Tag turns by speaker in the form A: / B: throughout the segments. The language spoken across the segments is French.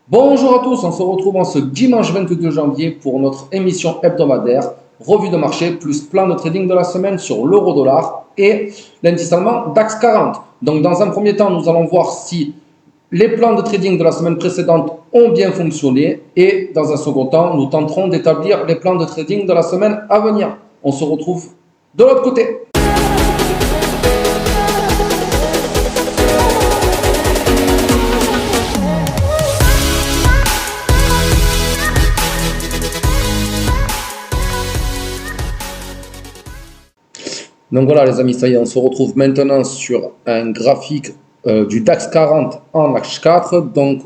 A: Bonjour à tous, on se retrouve en ce dimanche 22 janvier pour notre émission hebdomadaire, revue de marché plus plan de trading de la semaine sur l'euro-dollar et l'indice allemand DAX 40. Donc dans un premier temps, nous allons voir si les plans de trading de la semaine précédente ont bien fonctionné et dans un second temps, nous tenterons d'établir les plans de trading de la semaine à venir. On se retrouve de l'autre côté. Donc voilà les amis, ça y est, on se retrouve maintenant sur un graphique du DAX 40 en H4. Donc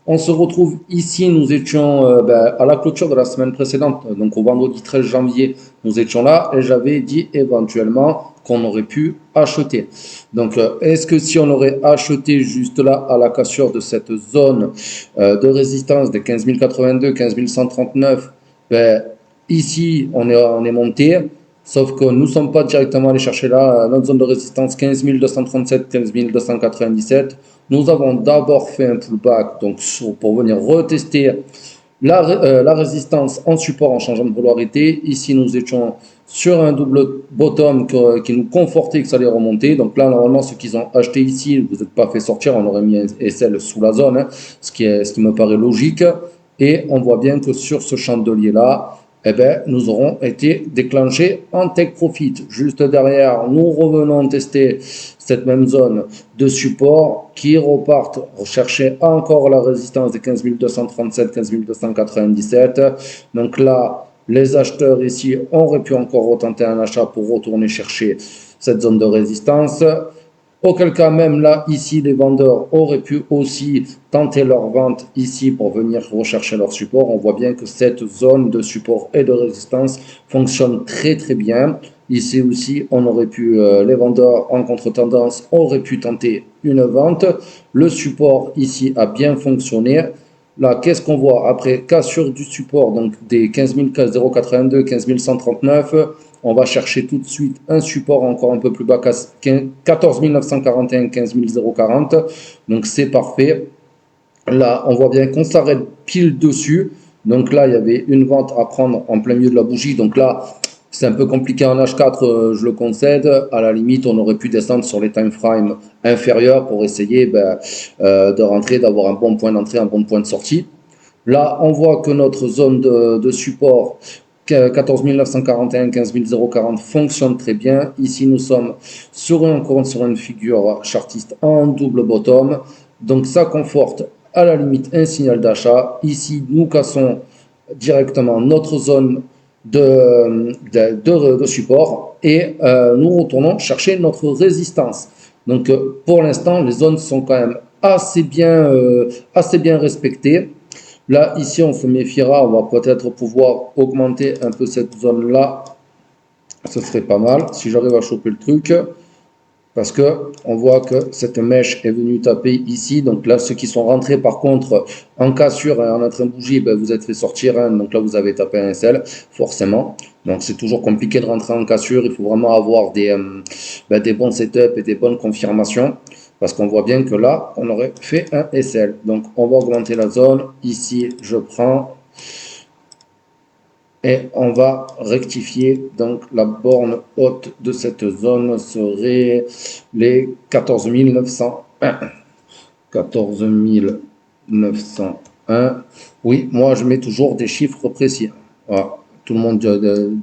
A: on se retrouve ici, nous étions à la clôture de la semaine précédente, donc au vendredi 13 janvier, nous étions là et j'avais dit éventuellement qu'on aurait pu acheter. Donc est-ce que si on aurait acheté juste là à la cassure de cette zone de résistance de 15 082, 15 139, ici on est monté. Sauf que nous ne sommes pas directement allés chercher là notre zone de résistance 15 237, 15 297. Nous avons d'abord fait un pullback donc, pour venir retester la résistance en support en changeant de polarité. Ici, nous étions sur un double bottom qui nous confortait que ça allait remonter. Donc là, normalement, ceux qui ont acheté ici, vous n'êtes pas fait sortir, on aurait mis un SL sous la zone, ce qui me paraît logique. Et on voit bien que sur ce chandelier-là, eh ben, nous aurons été déclenchés en take profit. Juste derrière, nous revenons tester cette même zone de support qui repartent rechercher encore la résistance de 15 237, 15 297. Donc là, les acheteurs ici auraient pu encore retenter un achat pour retourner chercher cette zone de résistance. Auquel cas, même là, ici, les vendeurs auraient pu aussi tenter leur vente ici pour venir rechercher leur support. On voit bien que cette zone de support et de résistance fonctionne très très bien. Ici aussi, on aurait pu, les vendeurs en contre-tendance auraient pu tenter une vente. Le support ici a bien fonctionné. Là, qu'est-ce qu'on voit après cassure du support, donc des 15 082, 15 139. On va chercher tout de suite un support encore un peu plus bas, 14 941, 15 040. Donc c'est parfait. Là, on voit bien qu'on s'arrête pile dessus. Donc là, il y avait une vente à prendre en plein milieu de la bougie. Donc là, c'est un peu compliqué en H4, je le concède. À la limite, on aurait pu descendre sur les time frames inférieurs pour essayer de rentrer, d'avoir un bon point d'entrée, un bon point de sortie. Là, on voit que notre zone de support 14 941, 15 040 fonctionne très bien. Ici, nous sommes encore sur une figure chartiste en double bottom. Donc, ça conforte à la limite un signal d'achat. Ici, nous cassons directement notre zone de support et nous retournons chercher notre résistance. Donc, pour l'instant, les zones sont quand même assez bien respectées. Là, ici, on se méfiera, on va peut-être pouvoir augmenter un peu cette zone-là. Ce serait pas mal, si j'arrive à choper le truc. Parce que on voit que cette mèche est venue taper ici. Donc là, ceux qui sont rentrés, par contre, en cassure et en train de bouger, ben, vous êtes fait sortir. Hein, donc là, vous avez tapé un SL, forcément. Donc c'est toujours compliqué de rentrer en cassure. Il faut vraiment avoir des bons setups et des bonnes confirmations. Parce qu'on voit bien que là, on aurait fait un SL. Donc, on va augmenter la zone. Ici, je prends. Et on va rectifier. Donc, la borne haute de cette zone serait les 14 901. 14 901. Oui, moi, je mets toujours des chiffres précis. Voilà. Tout le monde,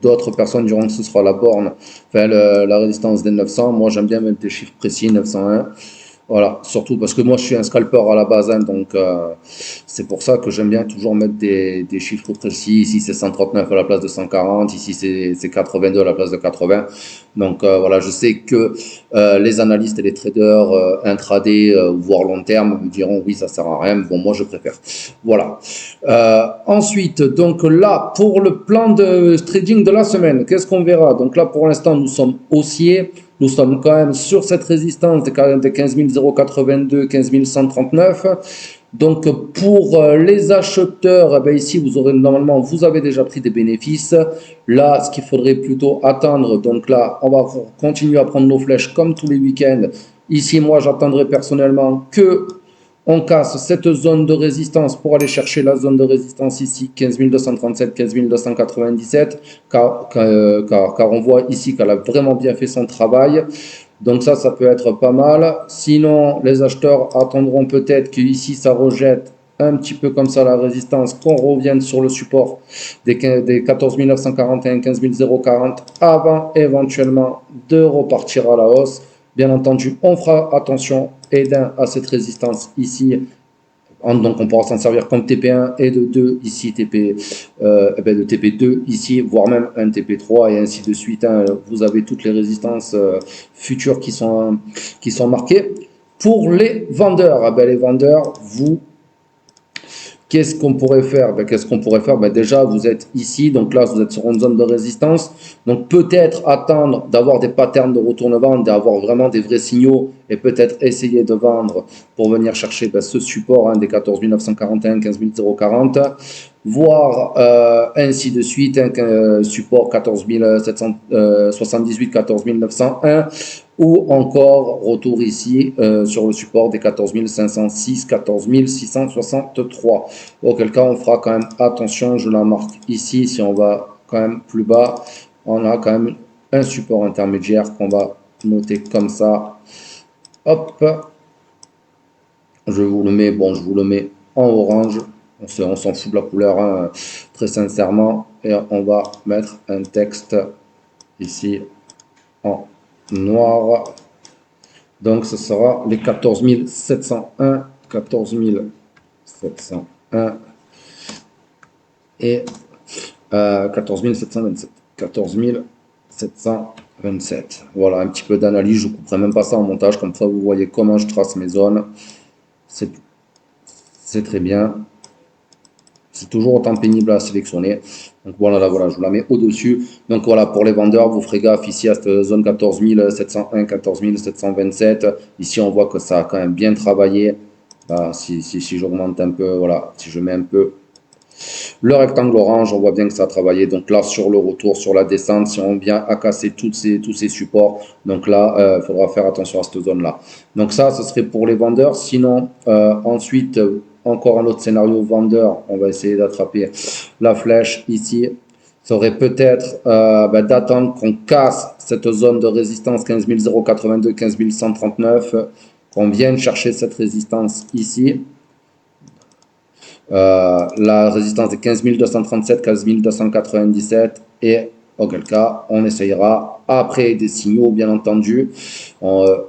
A: d'autres personnes diront que ce sera la borne, enfin la résistance des 900. Moi, j'aime bien mettre des chiffres précis, 901. Voilà, surtout parce que moi je suis un scalper à la base, hein, donc c'est pour ça que j'aime bien toujours mettre des chiffres précis. Ici c'est 139 à la place de 140, ici c'est 82 à la place de 80. Donc voilà, je sais que les analystes et les traders intraday, voire long terme, me diront oui ça sert à rien. Bon moi je préfère. Voilà. Ensuite, donc là pour le plan de trading de la semaine, qu'est-ce qu'on verra? Donc là pour l'instant nous sommes haussiers. Nous sommes quand même sur cette résistance de 15 082, 15 139. Donc pour les acheteurs, eh ici vous aurez normalement, vous avez déjà pris des bénéfices. Là, ce qu'il faudrait plutôt attendre, donc là, on va continuer à prendre nos flèches comme tous les week-ends. Ici, moi, j'attendrai personnellement que On casse cette zone de résistance pour aller chercher la zone de résistance ici, 15 237, 15 297, car on voit ici qu'elle a vraiment bien fait son travail. Donc ça peut être pas mal. Sinon, les acheteurs attendront peut-être qu'ici, ça rejette un petit peu comme ça la résistance, qu'on revienne sur le support des 14 941, 15 040 avant éventuellement de repartir à la hausse. Bien entendu, on fera attention à cette résistance ici. Donc on pourra s'en servir comme TP1 et de 2 ici, de TP2 ici, voire même un TP3 et ainsi de suite. Hein. Vous avez toutes les résistances futures qui sont marquées. Pour les vendeurs, les vendeurs, qu'est-ce qu'on pourrait faire? Déjà, vous êtes ici, donc là, vous êtes sur une zone de résistance. Donc, peut-être attendre d'avoir des patterns de retournement, d'avoir vraiment des vrais signaux et peut-être essayer de vendre pour venir chercher ce support des 14 941, 15 040, voire ainsi de suite, support 14 778, 14 901. Ou encore retour ici sur le support des 14 506, 14 663. Auquel cas, on fera quand même attention, je la marque ici. Si on va quand même plus bas, on a quand même un support intermédiaire qu'on va noter comme ça. Hop, je vous le mets en orange. On s'en fout de la couleur, hein, très sincèrement. Et on va mettre un texte ici en noir. Donc ce sera les 14 701, 14 701 et 14 727. 14 727. Voilà, un petit peu d'analyse. Je ne couperai même pas ça en montage. Comme ça, vous voyez comment je trace mes zones. C'est très bien. C'est toujours autant pénible à sélectionner. Donc voilà, je vous la mets au-dessus. Donc voilà, pour les vendeurs, vous ferez gaffe ici à cette zone 14 701, 14 727. Ici, on voit que ça a quand même bien travaillé. Là, si j'augmente un peu, voilà, si je mets un peu le rectangle orange, on voit bien que ça a travaillé. Donc là, sur le retour, sur la descente, si on vient à casser tous ces supports, donc là, il faudra faire attention à cette zone-là. Donc ça, ce serait pour les vendeurs. Sinon, ensuite, encore un autre scénario vendeur, on va essayer d'attraper la flèche ici. Ça aurait peut-être d'attendre qu'on casse cette zone de résistance 15 082, 15 139, qu'on vienne chercher cette résistance ici. La résistance est 15 237, 15 297 et auquel cas on essayera après des signaux bien entendu, on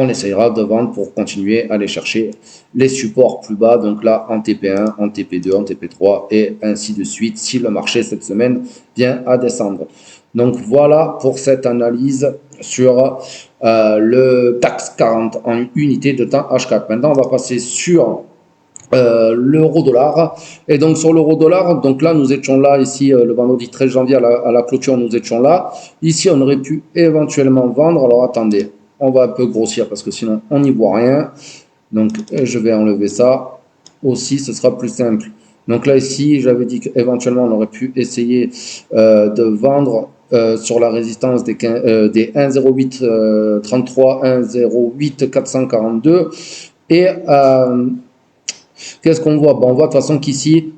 A: essayera de vendre pour continuer à aller chercher les supports plus bas, donc là en TP1, en TP2, en TP3 et ainsi de suite si le marché cette semaine vient à descendre. Donc voilà pour cette analyse sur le DAX 40 en unité de temps H4. Maintenant on va passer sur l'euro-dollar. Et donc sur l'euro-dollar, donc là nous étions là ici le vendredi 13 janvier à la clôture, nous étions là. Ici on aurait pu éventuellement vendre. Alors attendez, on va un peu grossir parce que sinon on n'y voit rien. Donc je vais enlever ça. Aussi ce sera plus simple. Donc là ici j'avais dit qu'éventuellement on aurait pu essayer de vendre sur la résistance des 1,08 33, 1,08 442 et qu'est-ce qu'on voit? On voit de toute façon qu'ici,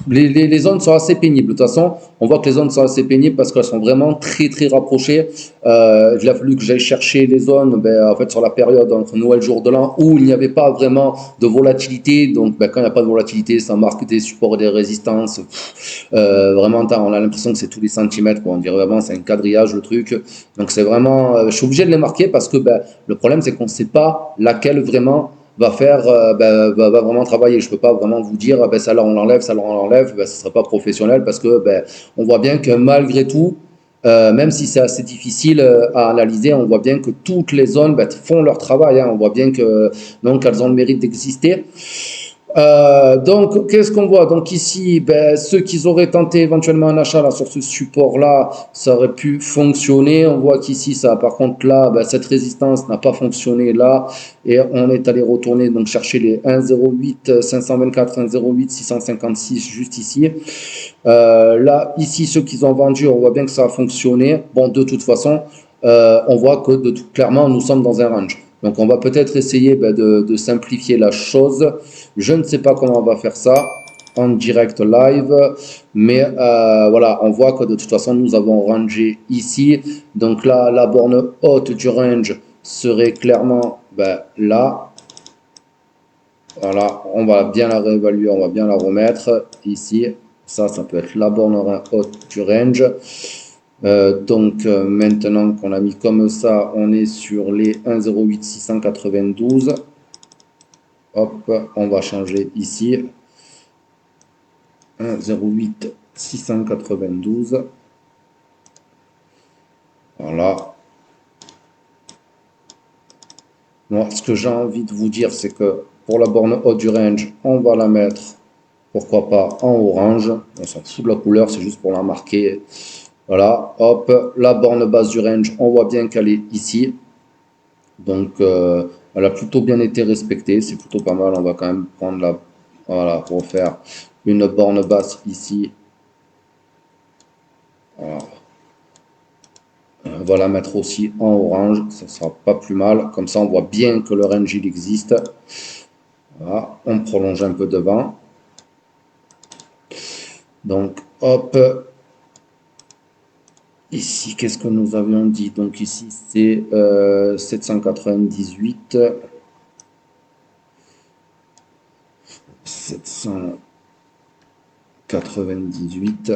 A: les zones sont assez pénibles. De toute façon, on voit que les zones sont assez pénibles parce qu'elles sont vraiment très très rapprochées. Il a fallu que j'aille chercher les zones en fait, sur la période entre Noël et jour de l'an où il n'y avait pas vraiment de volatilité. Donc quand il n'y a pas de volatilité, ça marque des supports et des résistances. Vraiment, on a l'impression que c'est tous les centimètres. On dirait vraiment c'est un quadrillage le truc. Donc c'est vraiment, je suis obligé de les marquer parce que le problème c'est qu'on ne sait pas laquelle vraiment va vraiment travailler. Je peux pas vraiment vous dire celle-là on l'enlève, celle-là on l'enlève, ce serait pas professionnel parce que on voit bien que malgré tout, même si c'est assez difficile à analyser, on voit bien que toutes les zones font leur travail, hein. On voit bien que donc elles ont le mérite d'exister. Donc, qu'est-ce qu'on voit? Donc ici, ceux qui auraient tenté éventuellement un achat là, sur ce support-là, ça aurait pu fonctionner. On voit qu'ici, ça, par contre, là, cette résistance n'a pas fonctionné là. Et on est allé retourner, donc chercher les 1,08 524, 1,08 656 juste ici. Là, ici, ceux qui ont vendu, on voit bien que ça a fonctionné. Bon, de toute façon, on voit que clairement, nous sommes dans un range. Donc on va peut-être essayer de simplifier la chose. Je ne sais pas comment on va faire ça en direct live, mais voilà, on voit que de toute façon nous avons rangé ici. Donc là, la borne haute du range serait clairement là. Voilà, on va bien la réévaluer, on va bien la remettre ici. Ça peut être la borne haute du range. Maintenant qu'on a mis comme ça, on est sur les 1,08 692. Hop, on va changer ici. 1,08 692. Voilà. Moi, ce que j'ai envie de vous dire, c'est que pour la borne haute du range, on va la mettre, pourquoi pas, en orange. On s'en fout de la couleur, c'est juste pour la marquer. Voilà, hop, la borne basse du range, on voit bien qu'elle est ici. Donc, elle a plutôt bien été respectée, c'est plutôt pas mal. On va quand même prendre la, voilà, pour faire une borne basse ici. Voilà. On va la mettre aussi en orange, ça sera pas plus mal. Comme ça, on voit bien que le range il existe. Voilà, on prolonge un peu devant. Donc, hop. Ici, qu'est-ce que nous avions dit? Donc ici, c'est 798. 798.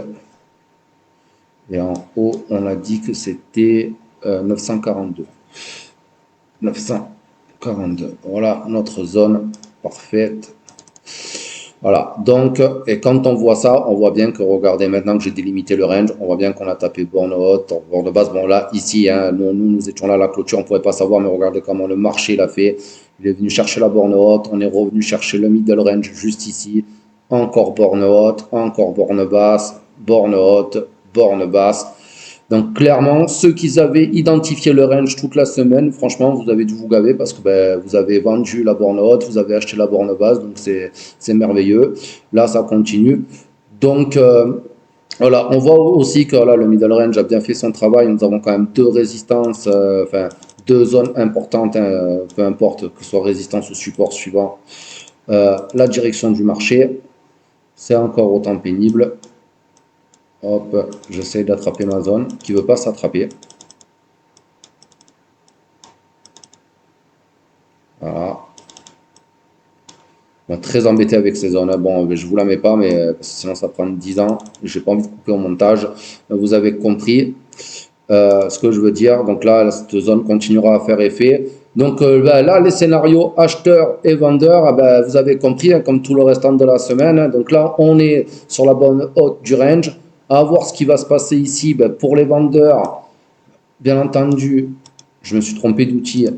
A: Et en haut, on a dit que c'était 942. 942. Voilà notre zone parfaite. Voilà, donc, et quand on voit ça, on voit bien que, regardez, maintenant que j'ai délimité le range, on voit bien qu'on a tapé borne haute, borne basse. Bon, là, ici, hein, nous étions là à la clôture, on ne pouvait pas savoir, mais regardez comment le marché l'a fait. Il est venu chercher la borne haute, on est revenu chercher le middle range juste ici. Encore borne haute, encore borne basse, borne haute, borne basse. Donc clairement, ceux qui avaient identifié le range toute la semaine, franchement, vous avez dû vous gaver parce que vous avez vendu la borne haute, vous avez acheté la borne basse, donc c'est merveilleux. Là, ça continue. Donc voilà, on voit aussi que là, le middle range a bien fait son travail. Nous avons quand même deux résistances, enfin deux zones importantes, hein, peu importe que ce soit résistance ou support suivant la direction du marché. C'est encore autant pénible. Hop, j'essaie d'attraper ma zone qui ne veut pas s'attraper. Voilà. Bon, très embêté avec ces zones. Bon, je vous la mets pas, mais sinon ça prend 10 ans. J'ai pas envie de couper au montage. Vous avez compris ce que je veux dire. Donc là, cette zone continuera à faire effet. Donc là, les scénarios acheteurs et vendeurs, vous avez compris, hein, comme tout le restant de la semaine. Hein. Donc là, on est sur la bonne haute du range. À voir ce qui va se passer ici pour les vendeurs. Bien entendu, je me suis trompé d'outil.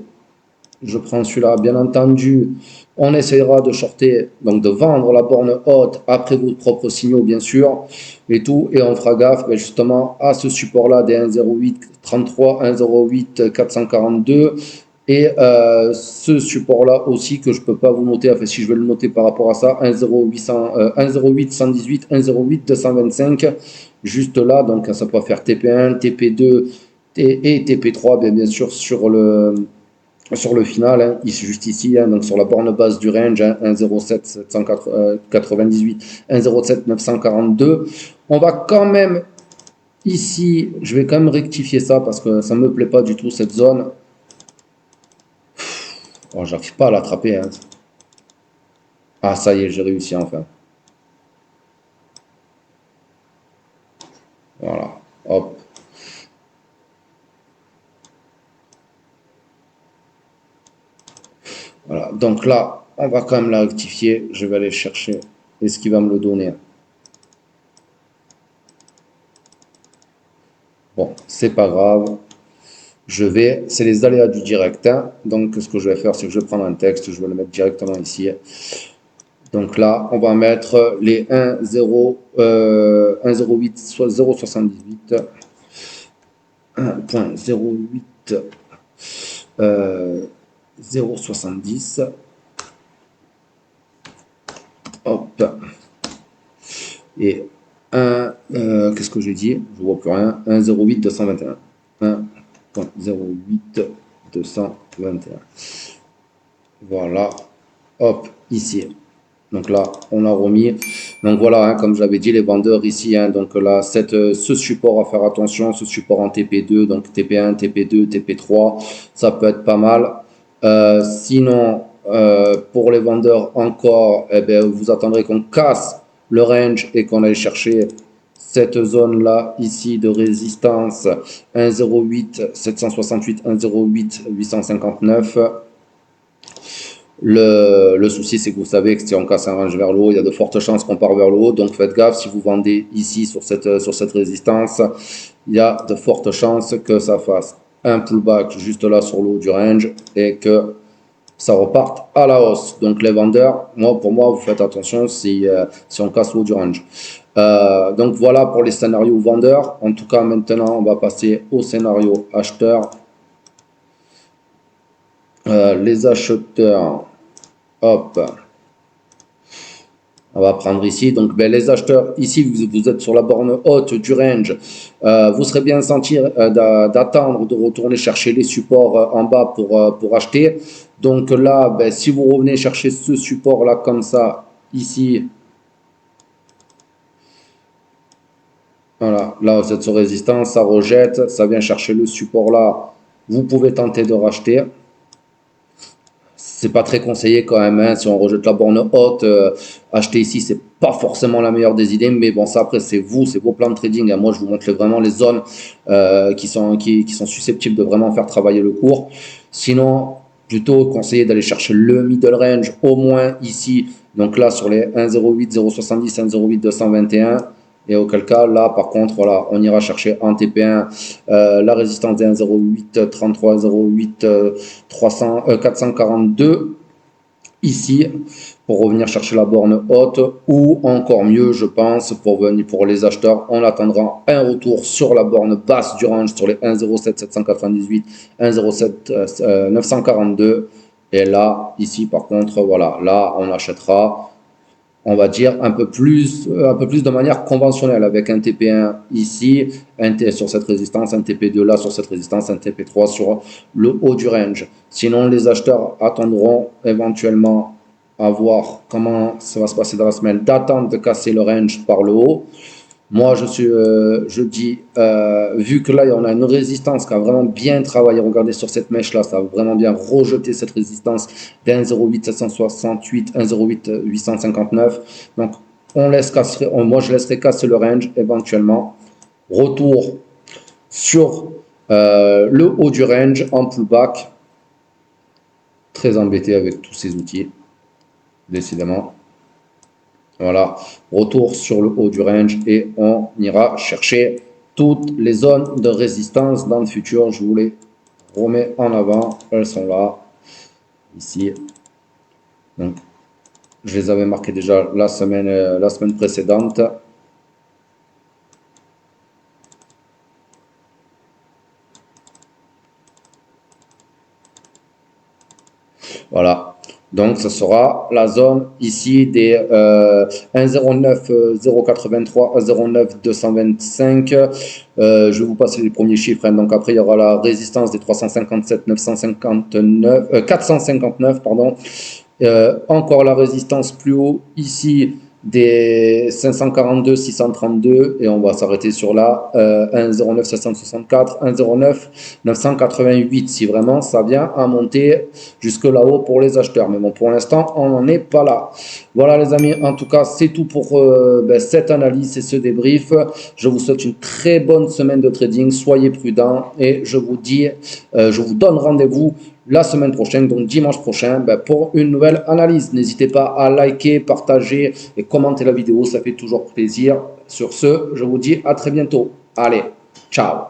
A: Je prends celui-là, bien entendu. On essaiera de shorter, donc de vendre la borne haute après vos propres signaux, bien sûr, et tout. Et on fera gaffe justement à ce support-là des 1,0833, 1,08 442. Et ce support-là aussi que je ne peux pas vous noter, enfin si je vais le noter par rapport à ça, 1,08 118, 1,08 225, juste là, donc ça peut faire TP1, TP2 et TP3, bien sûr, sur le final, hein, juste ici, hein, donc sur la borne basse du range, hein, 1,07 798, 1,07 942. On va quand même ici, je vais quand même rectifier ça parce que ça ne me plaît pas du tout cette zone. Oh, j'arrive pas à l'attraper. Hein. Ah, ça y est, j'ai réussi enfin. Voilà, hop. Voilà, donc là, on va quand même la rectifier. Je vais aller chercher. Est-ce qu'il va me le donner? Bon, c'est pas grave. C'est les aléas du direct. Hein. Donc, ce que je vais faire, c'est que je vais prendre un texte, je vais le mettre directement ici. Donc là, on va mettre les 1,08, soit 0,78, 1,08, 0,70. Hop. Et qu'est-ce que j'ai dit? Je ne vois plus rien. 1,08 221. 1,08 221. Voilà, hop, ici. Donc là, on a remis. Donc voilà, hein, comme j'avais dit, les vendeurs ici. Hein, donc là, ce support à faire attention, ce support en TP2, donc TP1, TP2, TP3, ça peut être pas mal. Sinon, pour les vendeurs encore, eh bien, vous attendrez qu'on casse le range et qu'on aille chercher cette zone-là ici de résistance 1,08 768, 1,08 859. Le souci, c'est que vous savez que si on casse un range vers le haut, il y a de fortes chances qu'on part vers le haut. Donc faites gaffe, si vous vendez ici sur cette résistance, il y a de fortes chances que ça fasse un pullback juste là sur le haut du range et que ça reparte à la hausse. Donc les vendeurs, pour moi, vous faites attention si on casse le haut du range. Donc voilà pour les scénarios vendeurs. En tout cas, maintenant, on va passer au scénario acheteur. Les acheteurs, hop, on va prendre ici. Donc les acheteurs, ici, vous êtes sur la borne haute du range. Vous serez bien senti d'attendre, de retourner chercher les supports en bas pour acheter. Donc là, si vous revenez chercher ce support-là comme ça, ici, voilà, là vous êtes sur résistance, ça rejette, ça vient chercher le support-là. Vous pouvez tenter de racheter. C'est pas très conseillé quand même, hein, si on rejette la borne haute, acheter ici, c'est pas forcément la meilleure des idées, mais bon, ça après, c'est vous, c'est vos plans de trading. Hein. Moi, je vous montre vraiment les zones qui sont susceptibles de vraiment faire travailler le cours. Sinon, plutôt conseillé d'aller chercher le middle range, au moins ici, donc là, sur les 1,08, 0,70, 1,08, 221. Et auquel cas, là, par contre, voilà, on ira chercher en TP1 la résistance des 1,08, 33, 0,8, 442 ici pour revenir chercher la borne haute, ou encore mieux, je pense, pour les acheteurs, on attendra un retour sur la borne basse du range sur les 1,07 798, 1,07 942. Et là, ici, par contre, voilà, là, on achètera, on va dire, un peu plus de manière conventionnelle, avec un TP1 ici, sur cette résistance, un TP2 là sur cette résistance, un TP3 sur le haut du range. Sinon, les acheteurs attendront éventuellement à voir comment ça va se passer dans la semaine, d'attendre de casser le range par le haut. Moi, je dis, vu que là, on a une résistance qui a vraiment bien travaillé, regardez sur cette mèche-là, ça a vraiment bien rejeté cette résistance d'1,08 768, 1,08 859. Donc, moi, je laisserai casser le range éventuellement. Retour sur le haut du range en pullback. Très embêté avec tous ces outils, décidément. Voilà, retour sur le haut du range et on ira chercher toutes les zones de résistance dans le futur. Je vous les remets en avant, elles sont là, ici. Donc, je les avais marquées déjà la semaine précédente. Voilà. Donc, ce sera la zone ici des 1,09 083, 1,09 225. Je vais vous passer les premiers chiffres. Hein. Donc, après, il y aura la résistance des 357 959, 459, pardon. Encore la résistance plus haut ici des 542 632 et on va s'arrêter sur la 1,09 764, 1,09 988 si vraiment ça vient à monter jusque là-haut pour les acheteurs. Mais bon, pour l'instant, on n'en est pas là. Voilà les amis, en tout cas, c'est tout pour cette analyse et ce débrief. Je vous souhaite une très bonne semaine de trading. Soyez prudents et je vous donne rendez-vous la semaine prochaine, donc dimanche prochain, pour une nouvelle analyse. N'hésitez pas à liker, partager et commenter la vidéo, ça fait toujours plaisir. Sur ce, je vous dis à très bientôt. Allez, ciao!